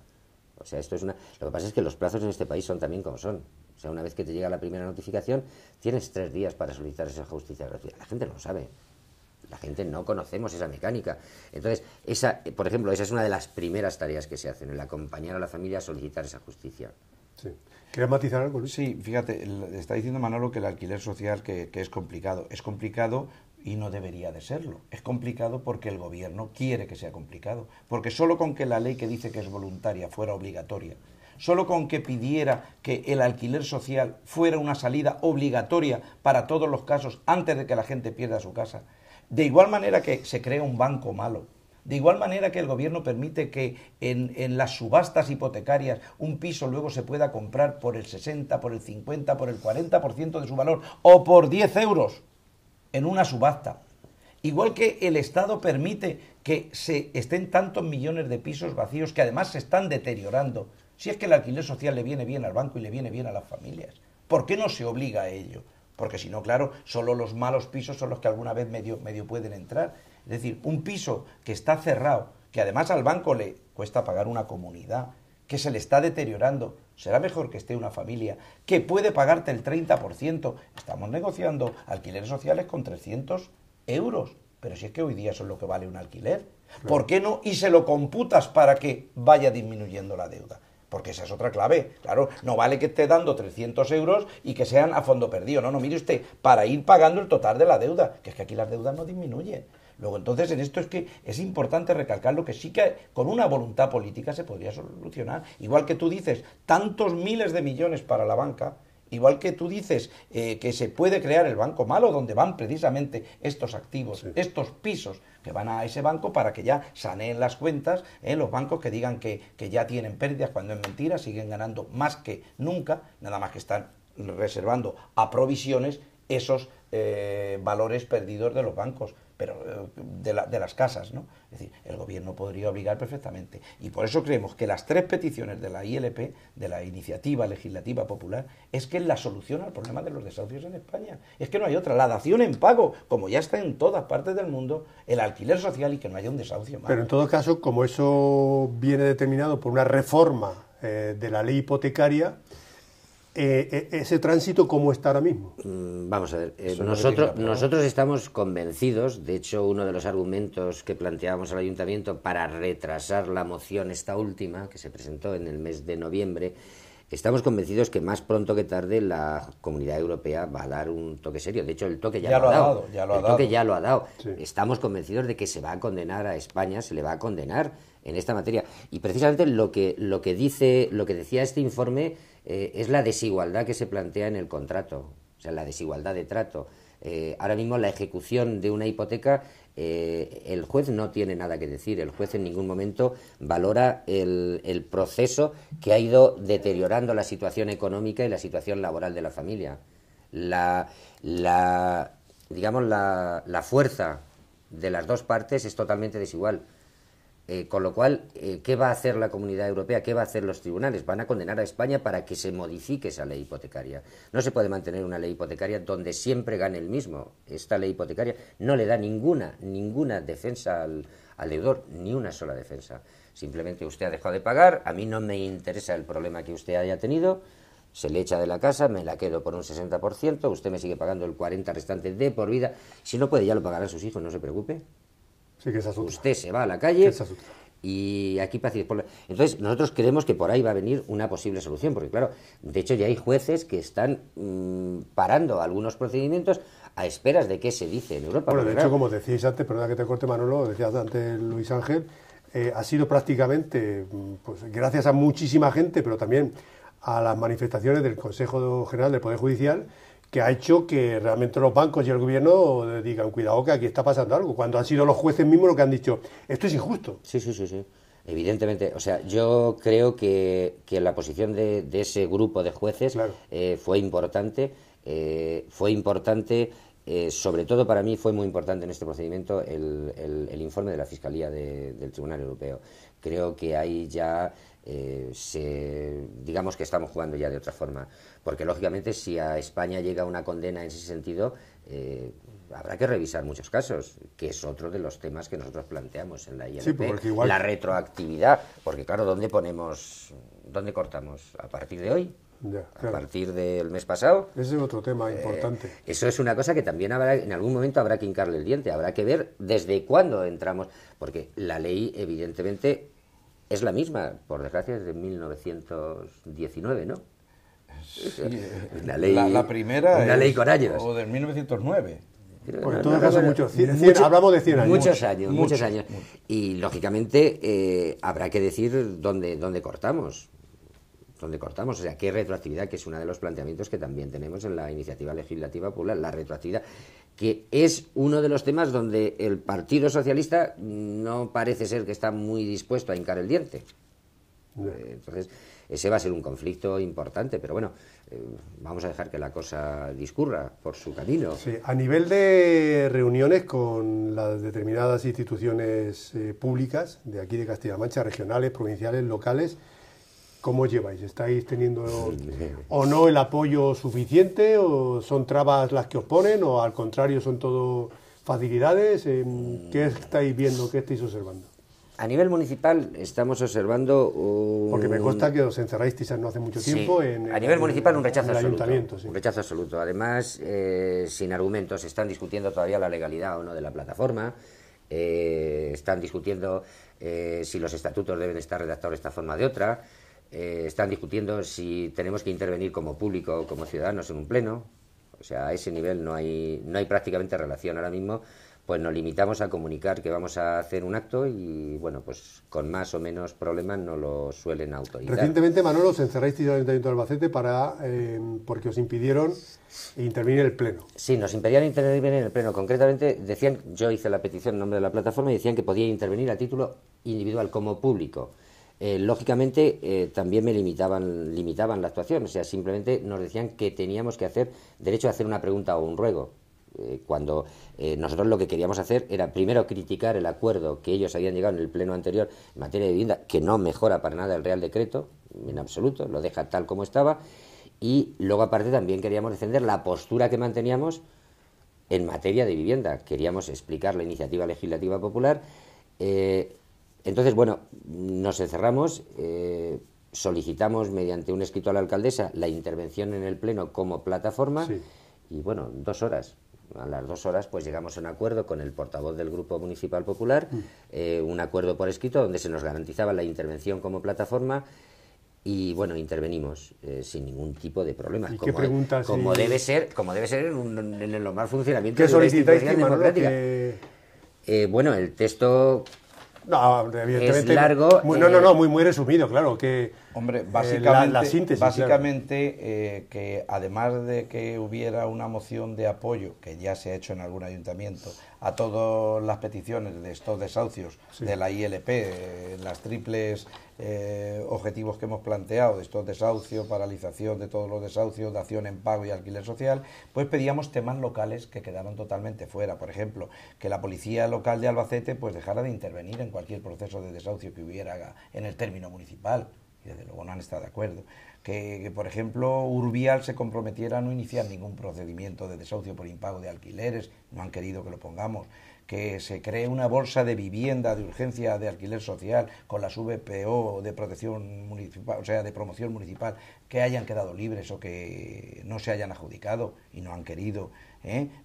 O sea, esto es una... Lo que pasa es que los plazos en este país son también como son. O sea, una vez que te llega la primera notificación, tienes 3 días para solicitar esa justicia gratuita. La gente no lo sabe. La gente no conocemos esa mecánica. Entonces, por ejemplo, esa es una de las primeras tareas que se hacen, el acompañar a la familia a solicitar esa justicia. Sí. ¿Quieres matizar algo, Luis? Sí, fíjate, está diciendo Manolo que el alquiler social que es complicado. Es complicado y no debería de serlo. Es complicado porque el gobierno quiere que sea complicado. Porque solo con que la ley que dice que es voluntaria fuera obligatoria, solo con que pidiera que el alquiler social fuera una salida obligatoria para todos los casos antes de que la gente pierda su casa, de igual manera que se crea un banco malo, de igual manera que el gobierno permite que en las subastas hipotecarias un piso luego se pueda comprar por el 60, por el 50, por el 40% de su valor o por 10 euros en una subasta. Igual que el Estado permite que se estén tantos millones de pisos vacíos que además se están deteriorando. Si es que el alquiler social le viene bien al banco y le viene bien a las familias, ¿por qué no se obliga a ello? Porque si no, claro, solo los malos pisos son los que alguna vez medio pueden entrar. Es decir, un piso que está cerrado, que además al banco le cuesta pagar una comunidad, que se le está deteriorando, será mejor que esté una familia que puede pagarte el 30%. Estamos negociando alquileres sociales con 300 euros, pero si es que hoy día eso es lo que vale un alquiler. ¿Por qué no? Y se lo computas para que vaya disminuyendo la deuda. Porque esa es otra clave. Claro, no vale que esté dando 300 euros y que sean a fondo perdido. No, mire usted, para ir pagando el total de la deuda, que es que aquí las deudas no disminuyen. Luego, entonces, en esto es que es importante recalcar lo que sí que con una voluntad política se podría solucionar. Igual que tú dices, tantos miles de millones para la banca, igual que tú dices que se puede crear el banco malo, donde van precisamente estos activos, sí, estos pisos que van a ese banco para que ya saneen las cuentas, los bancos que digan que ya tienen pérdidas cuando es mentira, siguen ganando más que nunca, nada más que están reservando a provisiones esos valores perdidos de los bancos, pero de las casas, ¿no? Es decir, el gobierno podría obligar perfectamente. Y por eso creemos que las 3 peticiones de la ILP, de la Iniciativa Legislativa Popular, es que es la solución al problema de los desahucios en España. Es que no hay otra. La dación en pago, como ya está en todas partes del mundo, el alquiler social y que no haya un desahucio más. Pero en todo caso, como eso viene determinado por una reforma de la ley hipotecaria, ese tránsito, ¿cómo está ahora mismo? Vamos a ver, nosotros estamos convencidos, de hecho uno de los argumentos que planteábamos al ayuntamiento para retrasar la moción esta última, que se presentó en el mes de noviembre, estamos convencidos que más pronto que tarde la Comunidad Europea va a dar un toque serio. De hecho, el toque ya lo ha dado. El toque ya lo ha dado. Sí. Estamos convencidos de que se va a condenar a España, se le va a condenar en esta materia. Y precisamente lo que decía este informe es la desigualdad que se plantea en el contrato, o sea, la desigualdad de trato. Ahora mismo la ejecución de una hipoteca, el juez no tiene nada que decir, el juez en ningún momento valora el proceso que ha ido deteriorando la situación económica y la situación laboral de la familia. La fuerza de las dos partes es totalmente desigual. Con lo cual, ¿qué va a hacer la Comunidad Europea? ¿Qué va a hacer los tribunales? Van a condenar a España para que se modifique esa ley hipotecaria. No se puede mantener una ley hipotecaria donde siempre gane el mismo. Esta ley hipotecaria no le da ninguna defensa al deudor, ni una sola defensa. Simplemente usted ha dejado de pagar, a mí no me interesa el problema que usted haya tenido, se le echa de la casa, me la quedo por un 60%, usted me sigue pagando el 40% restante de por vida. Si no puede, ya lo pagarán sus hijos, no se preocupe. Sí, que esa es otra. Usted se va a la calle Esa es otra. y aquí paz y por... Entonces, nosotros creemos que por ahí va a venir una posible solución, porque claro, de hecho ya hay jueces que están parando algunos procedimientos a esperas de qué se dice en Europa. Bueno, de porque, hecho, claro, como decíais antes, perdona que te corte, Manolo, decías antes Luis Ángel, ha sido prácticamente, pues gracias a muchísima gente, pero también a las manifestaciones del Consejo General del Poder Judicial, que ha hecho que realmente los bancos y el gobierno digan, cuidado que aquí está pasando algo, cuando han sido los jueces mismos los que han dicho, esto es injusto. Sí. Evidentemente, o sea, yo creo que la posición de ese grupo de jueces, claro, fue importante, sobre todo para mí fue muy importante en este procedimiento el informe de la Fiscalía del Tribunal Europeo. Creo que ahí ya digamos que estamos jugando ya de otra forma, porque lógicamente si a España llega una condena en ese sentido, habrá que revisar muchos casos, que es otro de los temas que nosotros planteamos en la ILP, sí, igual... la retroactividad, porque claro, ¿dónde cortamos? ¿A partir de hoy? Ya, claro. ¿A partir del mes pasado? Ese es otro tema importante. Eso es una cosa que también en algún momento habrá que hincarle el diente, habrá que ver desde cuándo entramos, porque la ley evidentemente es la misma, por desgracia, desde 1919, ¿no? Sí, la primera una ley con años. O del 1909. Pues en todo caso, hablamos de 100 años. Muchos años. Y, lógicamente, habrá que decir dónde cortamos. O sea, qué retroactividad, que es uno de los planteamientos que también tenemos en la iniciativa legislativa popular, la retroactividad, que es uno de los temas donde el Partido Socialista no parece ser que está muy dispuesto a hincar el diente. Entonces, ese va a ser un conflicto importante, pero bueno, vamos a dejar que la cosa discurra por su camino. Sí, a nivel de reuniones con las determinadas instituciones públicas de aquí de Castilla-La Mancha, regionales, provinciales, locales, ¿cómo lleváis? ¿Estáis teniendo o no el apoyo suficiente? ¿O son trabas las que os ponen? ¿O al contrario son todo facilidades? ¿Qué estáis viendo? ¿Qué estáis observando? A nivel municipal estamos observando porque me consta que os encerráis quizás no hace mucho tiempo a nivel municipal un rechazo absoluto. Sí. Un rechazo absoluto. Además, sin argumentos, se están discutiendo todavía la legalidad o no de la plataforma. Están discutiendo si los estatutos deben estar redactados de esta forma o de otra. Están discutiendo si tenemos que intervenir como público o como ciudadanos en un pleno. O sea, a ese nivel no hay prácticamente relación. Ahora mismo pues nos limitamos a comunicar que vamos a hacer un acto y, bueno, pues con más o menos problemas no lo suelen autorizar. Recientemente, Manolo, os encerráis en el Ayuntamiento de Albacete porque os impidieron intervenir en el Pleno. Sí, nos impedían intervenir en el Pleno. Concretamente, decían, yo hice la petición en nombre de la plataforma y decían que podía intervenir a título individual como público. Lógicamente, también me limitaban la actuación, o sea, simplemente nos decían que teníamos que hacer derecho a hacer una pregunta o un ruego. Cuando nosotros lo que queríamos hacer era primero criticar el acuerdo que ellos habían llegado en el pleno anterior en materia de vivienda, que no mejora para nada el Real Decreto, en absoluto, lo deja tal como estaba, y luego aparte también queríamos defender la postura que manteníamos en materia de vivienda, queríamos explicar la iniciativa legislativa popular. Entonces, bueno, nos encerramos, solicitamos mediante un escrito a la alcaldesa la intervención en el pleno como plataforma, sí. Y bueno, 2 horas. A las 2 horas pues llegamos a un acuerdo con el portavoz del Grupo Municipal Popular, un acuerdo por escrito donde se nos garantizaba la intervención como plataforma y bueno, intervenimos sin ningún tipo de problema. ¿Y qué preguntas? Como debe ser en el normal funcionamiento de una institución democrática. Bueno, el texto no, evidentemente, es largo. Muy resumido, claro. Hombre, básicamente, la síntesis, básicamente que además de que hubiera una moción de apoyo, que ya se ha hecho en algún ayuntamiento, a todas las peticiones de estos desahucios de la ILP, las triples objetivos que hemos planteado, de estos desahucios, paralización de todos los desahucios, dación en pago y alquiler social, pues pedíamos temas locales que quedaron totalmente fuera. Por ejemplo, que la policía local de Albacete pues dejara de intervenir en cualquier proceso de desahucio que hubiera en el término municipal. Y desde luego no han estado de acuerdo. Que, por ejemplo, Urbial se comprometiera a no iniciar ningún procedimiento de desahucio por impago de alquileres, no han querido que lo pongamos. Que se cree una bolsa de vivienda de urgencia de alquiler social con las VPO de protección municipal, o sea, de promoción municipal, que hayan quedado libres o que no se hayan adjudicado y no han querido.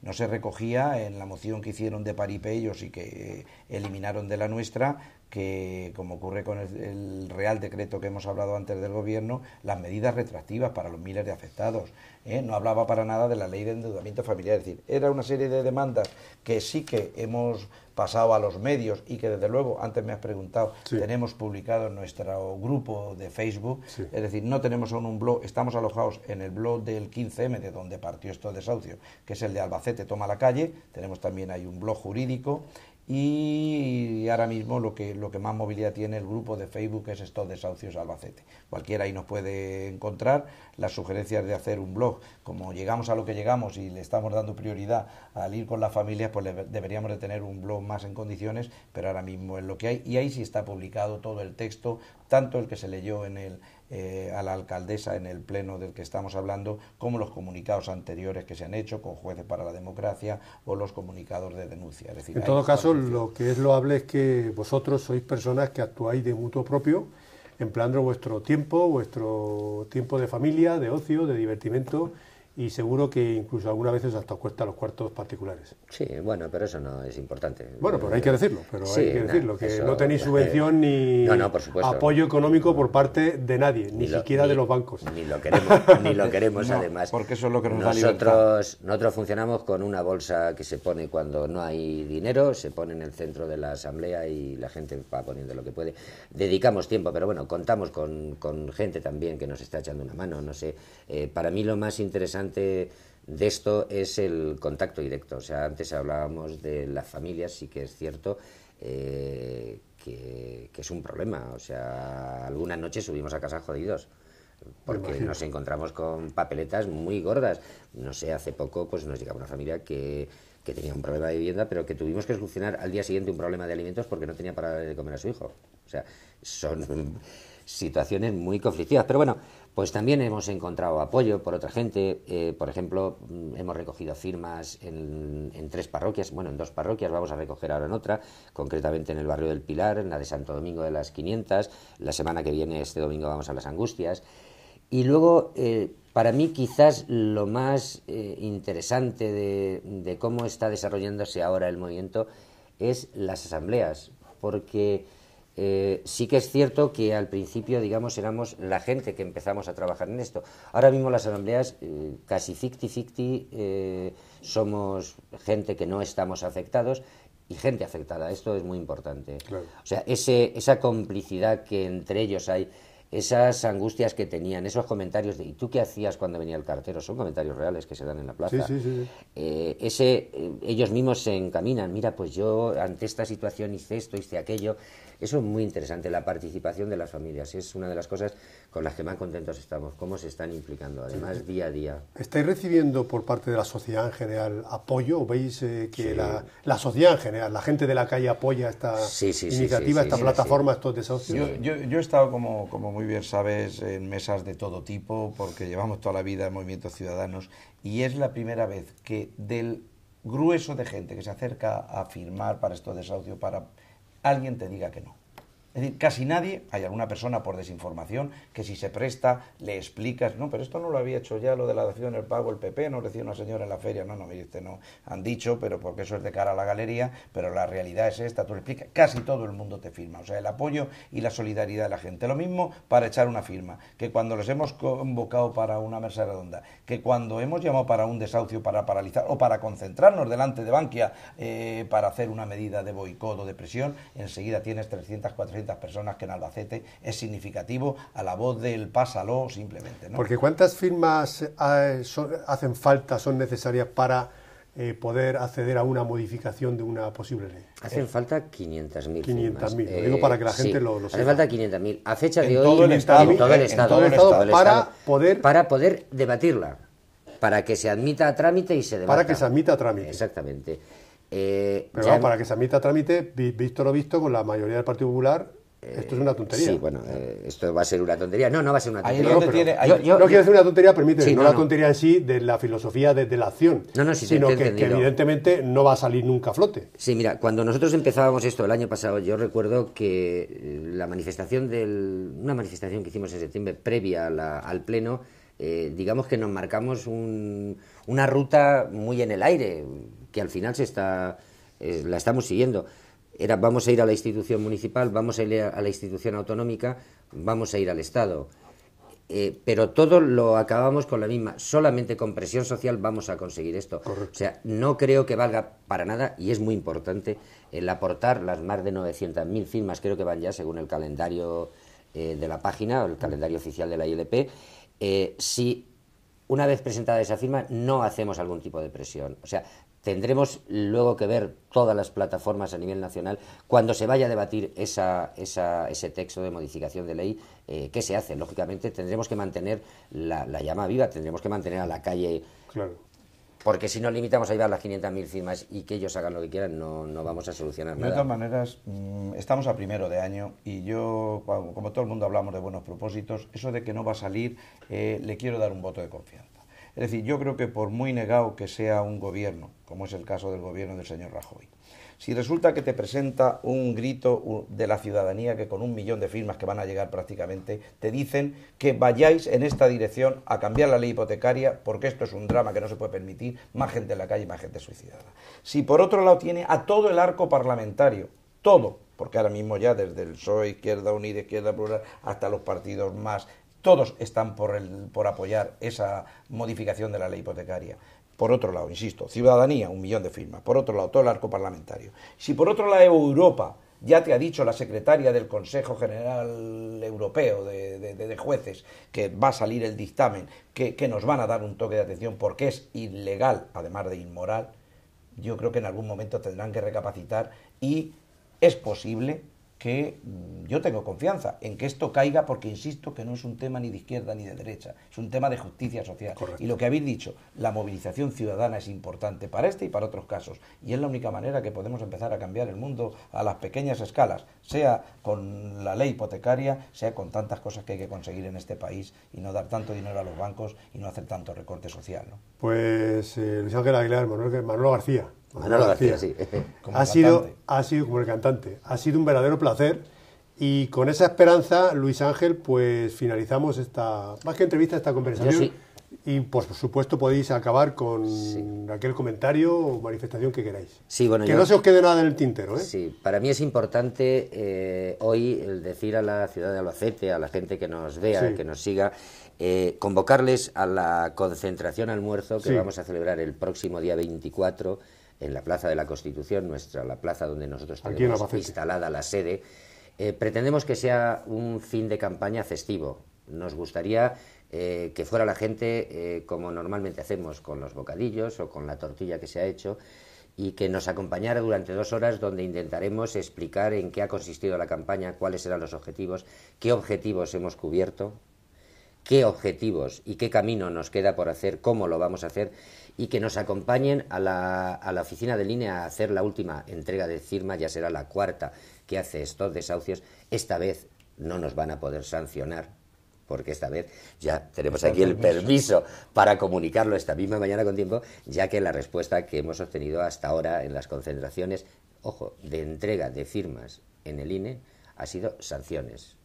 No se recogía en la moción que hicieron de Paripellos y que eliminaron de la nuestra, que, como ocurre con el Real Decreto que hemos hablado antes del Gobierno, las medidas retroactivas para los miles de afectados. No hablaba para nada de la ley de endeudamiento familiar. Es decir, era una serie de demandas que sí que hemos pasado a los medios y que, desde luego, antes me has preguntado, tenemos publicado en nuestro grupo de Facebook. Es decir, no tenemos aún un blog, estamos alojados en el blog del 15M, de donde partió esto desahucio, que es el de Albacete Toma la Calle. Tenemos también ahí un blog jurídico. Y ahora mismo lo que más movilidad tiene el grupo de Facebook es estos desahucios Albacete. Cualquiera ahí nos puede encontrar las sugerencias de hacer un blog. Como llegamos a lo que llegamos y le estamos dando prioridad al ir con las familias, pues deberíamos de tener un blog más en condiciones, pero ahora mismo es lo que hay. Y ahí sí está publicado todo el texto, tanto el que se leyó a la alcaldesa en el pleno del que estamos hablando, como los comunicados anteriores que se han hecho con Jueces para la Democracia o los comunicados de denuncia. Es decir, en todo caso, lo que es loable es que vosotros sois personas que actuáis de mutuo propio, empleando vuestro tiempo de familia, de ocio, de divertimento, y seguro que incluso algunas veces hasta os cuesta los cuartos particulares. Sí, bueno, pero eso no es importante. Bueno, pero hay que decirlo, que eso, no tenéis subvención ni por supuesto, apoyo económico por parte de nadie, ni siquiera de los bancos. Ni lo queremos no, además. Porque eso es lo que nos da libertad. Nosotros funcionamos con una bolsa que se pone cuando no hay dinero, se pone en el centro de la asamblea y la gente va poniendo lo que puede. Dedicamos tiempo, pero bueno, contamos con gente también que nos está echando una mano, no sé. Para mí lo más interesante de esto es el contacto directo. O sea, antes hablábamos de las familias, sí que es cierto que es un problema. O sea, algunas noches subimos a casa jodidos porque nos encontramos con papeletas muy gordas. No sé, hace poco pues nos llegaba una familia que tenía un problema de vivienda, pero que tuvimos que solucionar al día siguiente un problema de alimentos porque no tenía para darle de comer a su hijo. O sea, son situaciones muy conflictivas. Pero bueno, pues también hemos encontrado apoyo por otra gente. Por ejemplo, hemos recogido firmas en 3 parroquias, bueno, en 2 parroquias, vamos a recoger ahora en otra, concretamente en el barrio del Pilar, en la de Santo Domingo de las 500. La semana que viene, este domingo, vamos a las Angustias. Y luego, para mí, quizás lo más interesante de cómo está desarrollándose ahora el movimiento es las asambleas, porque sí que es cierto que al principio, digamos, éramos la gente que empezamos a trabajar en esto. Ahora mismo las asambleas, casi 50-50, somos gente que no estamos afectados y gente afectada. Esto es muy importante. Claro. O sea, esa complicidad que entre ellos hay, esas angustias que tenían, esos comentarios de ¿y tú qué hacías cuando venía el cartero? Son comentarios reales que se dan en la plaza. Sí. Ellos mismos se encaminan, mira, pues yo ante esta situación hice esto, hice aquello. Eso es muy interesante, la participación de las familias. Es una de las cosas con las que más contentos estamos, cómo se están implicando, además, día a día. ¿Estáis recibiendo por parte de la sociedad en general apoyo? ¿O veis que la sociedad en general, la gente de la calle apoya esta iniciativa, esta plataforma, estos desahucios? Yo he estado, como muy bien sabes, en mesas de todo tipo, porque llevamos toda la vida en movimientos ciudadanos, y es la primera vez que del grueso de gente que se acerca a firmar para estos desahucios, alguien te diga que no. Es decir, casi nadie, hay alguna persona por desinformación que si se presta le explicas, no, pero esto no lo había hecho ya, lo de la dación del pago, el PP, nos decía una señora en la feria, no, han dicho, pero porque eso es de cara a la galería, pero la realidad es esta, tú le explicas, casi todo el mundo te firma, o sea, el apoyo y la solidaridad de la gente. Lo mismo para echar una firma, que cuando les hemos convocado para una mesa redonda, que cuando hemos llamado para un desahucio, para paralizar o para concentrarnos delante de Bankia para hacer una medida de boicot o de presión, enseguida tienes 300, 400 200 personas, que en Albacete es significativo a la voz del pásalo simplemente, ¿no? Porque ¿cuántas firmas hacen falta, son necesarias para poder acceder a una modificación de una posible ley? Hacen falta 500.000 firmas. 500.000, lo digo para que la gente sí, lo hace sepa. falta 500.000. A fecha de En hoy, todo el Estado, en todo el Estado, para poder debatirla, para que se admita a trámite y se debata. Para que se admita a trámite. Exactamente. Pero vamos, para que se admita a trámite, visto lo visto, con la mayoría del Partido Popular, esto es una tontería. Sí, bueno, esto va a ser una tontería. No, no va a ser una Ahí es tontería. donde tiene- ahí- No quiero decir una tontería, permíteme, Sí, no, no, la no. tontería en sí de la filosofía de la acción, No, no, sí, sino te he que entendido. evidentemente no va a salir nunca a flote. Sí, mira, cuando nosotros empezábamos esto el año pasado, yo recuerdo que una manifestación que hicimos en septiembre previa al Pleno, digamos que nos marcamos una ruta muy en el aire, que al final la estamos siguiendo. Vamos a ir a la institución municipal, vamos a ir a la institución autonómica, vamos a ir al Estado. Pero todo lo acabamos con la misma, solamente con presión social vamos a conseguir esto. Correcto. O sea, no creo que valga para nada, y es muy importante el aportar las más de 900.000 firmas, creo que van ya según el calendario de la página, o el calendario oficial de la ILP, si una vez presentada esa firma no hacemos algún tipo de presión. O sea, tendremos luego que ver todas las plataformas a nivel nacional cuando se vaya a debatir ese texto de modificación de ley. ¿Qué se hace? Lógicamente tendremos que mantener la llama viva, tendremos que mantener a la calle, Claro. porque si nos limitamos a llevar las 500.000 firmas y que ellos hagan lo que quieran, no vamos a solucionar De nada. todas maneras, estamos a primero de año y yo, como todo el mundo hablamos de buenos propósitos, eso de que no va a salir, le quiero dar un voto de confianza. Es decir, yo creo que por muy negado que sea un gobierno, como es el caso del gobierno del señor Rajoy, si resulta que te presenta un grito de la ciudadanía que con 1 millón de firmas que van a llegar prácticamente, te dicen que vayáis en esta dirección a cambiar la ley hipotecaria porque esto es un drama que no se puede permitir, más gente en la calle, más gente suicidada. Si por otro lado tiene a todo el arco parlamentario, todo, porque ahora mismo ya desde el PSOE, Izquierda Unida, Izquierda Plural, hasta los partidos más, todos están por apoyar esa modificación de la ley hipotecaria. Por otro lado, insisto, ciudadanía, 1 millón de firmas. Por otro lado, todo el arco parlamentario. Si por otro lado Europa, ya te ha dicho la secretaria del Consejo General Europeo de jueces, que va a salir el dictamen, que nos van a dar un toque de atención porque es ilegal, además de inmoral, yo creo que en algún momento tendrán que recapacitar y es posible que yo tengo confianza en que esto caiga porque insisto que no es un tema ni de izquierda ni de derecha, es un tema de justicia social. Correcto. Y lo que habéis dicho, la movilización ciudadana es importante para este y para otros casos y es la única manera que podemos empezar a cambiar el mundo a las pequeñas escalas, sea con la ley hipotecaria, sea con tantas cosas que hay que conseguir en este país y no dar tanto dinero a los bancos y no hacer tanto recorte social, ¿no? Pues Luis Ángel Aguilar, Manolo García. Manolo García, sí. Como Ha sido como el cantante, ha sido un verdadero placer y con esa esperanza, Luis Ángel, pues finalizamos más que entrevista, esta conversación. Yo sí. Y por supuesto podéis acabar con aquel comentario o manifestación que queráis. Sí, bueno, que no se os quede nada en el tintero, ¿eh? Sí, para mí es importante hoy el decir a la ciudad de Albacete, a la gente que nos vea, Sí. que nos siga, convocarles a la concentración almuerzo que Sí. vamos a celebrar el próximo día 24 en la Plaza de la Constitución, la plaza donde nosotros Aquí en tenemos Albacete. instalada la sede. Pretendemos que sea un fin de campaña festivo. Nos gustaría que fuera la gente como normalmente hacemos, con los bocadillos o con la tortilla que se ha hecho, y que nos acompañara durante 2 horas donde intentaremos explicar en qué ha consistido la campaña, cuáles eran los objetivos, qué objetivos hemos cubierto, qué objetivos y qué camino nos queda por hacer, cómo lo vamos a hacer, y que nos acompañen a la oficina del INE a hacer la última entrega de firmas, ya será la 4ª que hace estos desahucios. Esta vez no nos van a poder sancionar, porque esta vez ya tenemos aquí el permiso para comunicarlo esta misma mañana con tiempo, ya que la respuesta que hemos obtenido hasta ahora en las concentraciones, ojo, de entrega de firmas en el INE, ha sido sanciones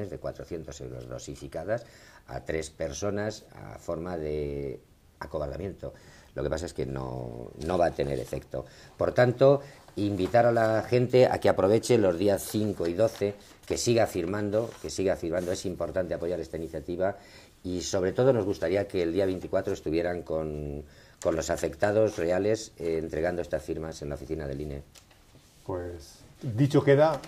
de 400 euros dosificadas a 3 personas a forma de acobardamiento. Lo que pasa es que no va a tener efecto. Por tanto, invitar a la gente a que aproveche los días 5 y 12, que siga firmando, es importante apoyar esta iniciativa y sobre todo nos gustaría que el día 24 estuvieran con los afectados reales entregando estas firmas en la oficina del INE. Pues dicho queda.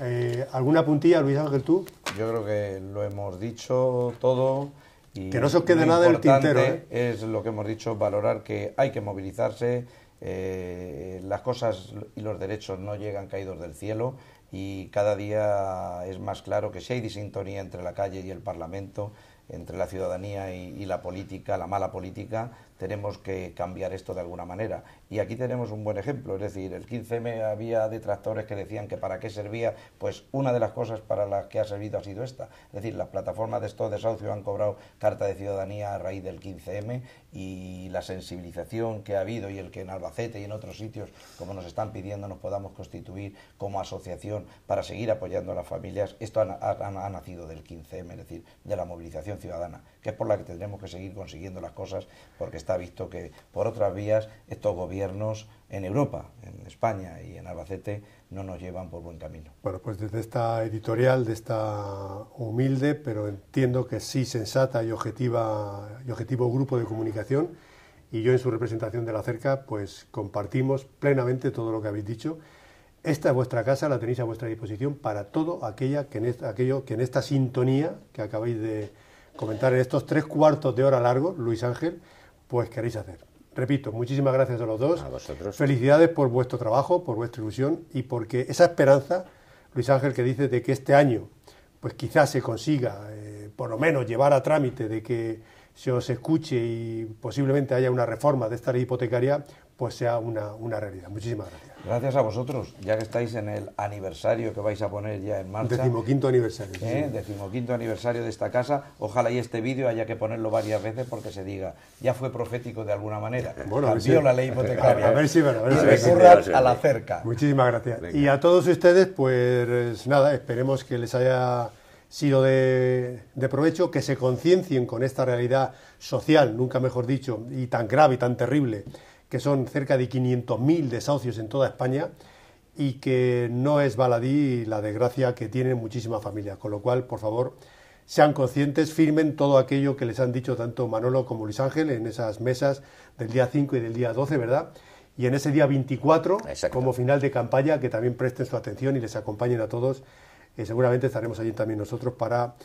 ¿Alguna puntilla, Luis Ángel, tú? Yo creo que lo hemos dicho todo. Y que no se os quede lo nada del tintero. Es lo que hemos dicho, valorar que hay que movilizarse, las cosas y los derechos no llegan caídos del cielo, y cada día es más claro que si hay disintonía entre la calle y el Parlamento, entre la ciudadanía y la política, la mala política, tenemos que cambiar esto de alguna manera. Y aquí tenemos un buen ejemplo, es decir, el 15M había detractores que decían que para qué servía, pues una de las cosas para las que ha servido ha sido esta. Es decir, las plataformas de estos desahucios han cobrado carta de ciudadanía a raíz del 15M, y la sensibilización que ha habido, y el que en Albacete y en otros sitios, como nos están pidiendo, nos podamos constituir como asociación para seguir apoyando a las familias, esto ha nacido del 15M, es decir, de la movilización ciudadana, que es por la que tendremos que seguir consiguiendo las cosas, porque está visto que por otras vías estos gobiernos en Europa, en España y en Albacete, no nos llevan por buen camino. Bueno, pues desde esta editorial, de esta humilde, pero entiendo que sí sensata y objetivo grupo de comunicación, y yo en su representación de la Cerca, pues compartimos plenamente todo lo que habéis dicho. Esta es vuestra casa, la tenéis a vuestra disposición para todo aquello que en esta sintonía que acabáis de comentar, en estos 3/4 de hora largos, Luis Ángel, pues queréis hacer. Repito, muchísimas gracias a los dos. A vosotros. Felicidades por vuestro trabajo, por vuestra ilusión, y porque esa esperanza, Luis Ángel, que dice de que este año pues quizás se consiga por lo menos llevar a trámite, de que se os escuche y posiblemente haya una reforma de esta ley hipotecaria, pues sea una realidad. Muchísimas gracias. Gracias a vosotros, ya que estáis en el aniversario que vais a poner ya en marcha. 15º aniversario. Sí. 15º aniversario de esta casa. Ojalá y este vídeo haya que ponerlo varias veces porque se diga, ya fue profético de alguna manera. Bueno, cambió la ley hipotecaria. A ver si y recurran a la Cerca. Muchísimas gracias. Venga. Y a todos ustedes, pues nada, esperemos que les haya sido de provecho, que se conciencien con esta realidad social, nunca mejor dicho, y tan grave y tan terrible, que son cerca de 500.000 desahucios en toda España, y que no es baladí la desgracia que tienen muchísimas familias. Con lo cual, por favor, sean conscientes, firmen todo aquello que les han dicho tanto Manolo como Luis Ángel en esas mesas del día 5 y del día 12, ¿verdad? Y en ese día 24, Exacto, como final de campaña, que también presten su atención y les acompañen a todos. Seguramente estaremos allí también nosotros para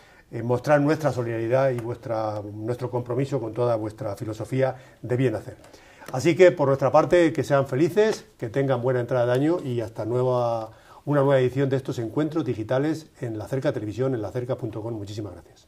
mostrar nuestra solidaridad y nuestro compromiso con toda vuestra filosofía de bien hacer. Así que, por nuestra parte, que sean felices, que tengan buena entrada de año, y hasta una nueva edición de estos encuentros digitales en La Cerca Televisión, en lacerca.com. Muchísimas gracias.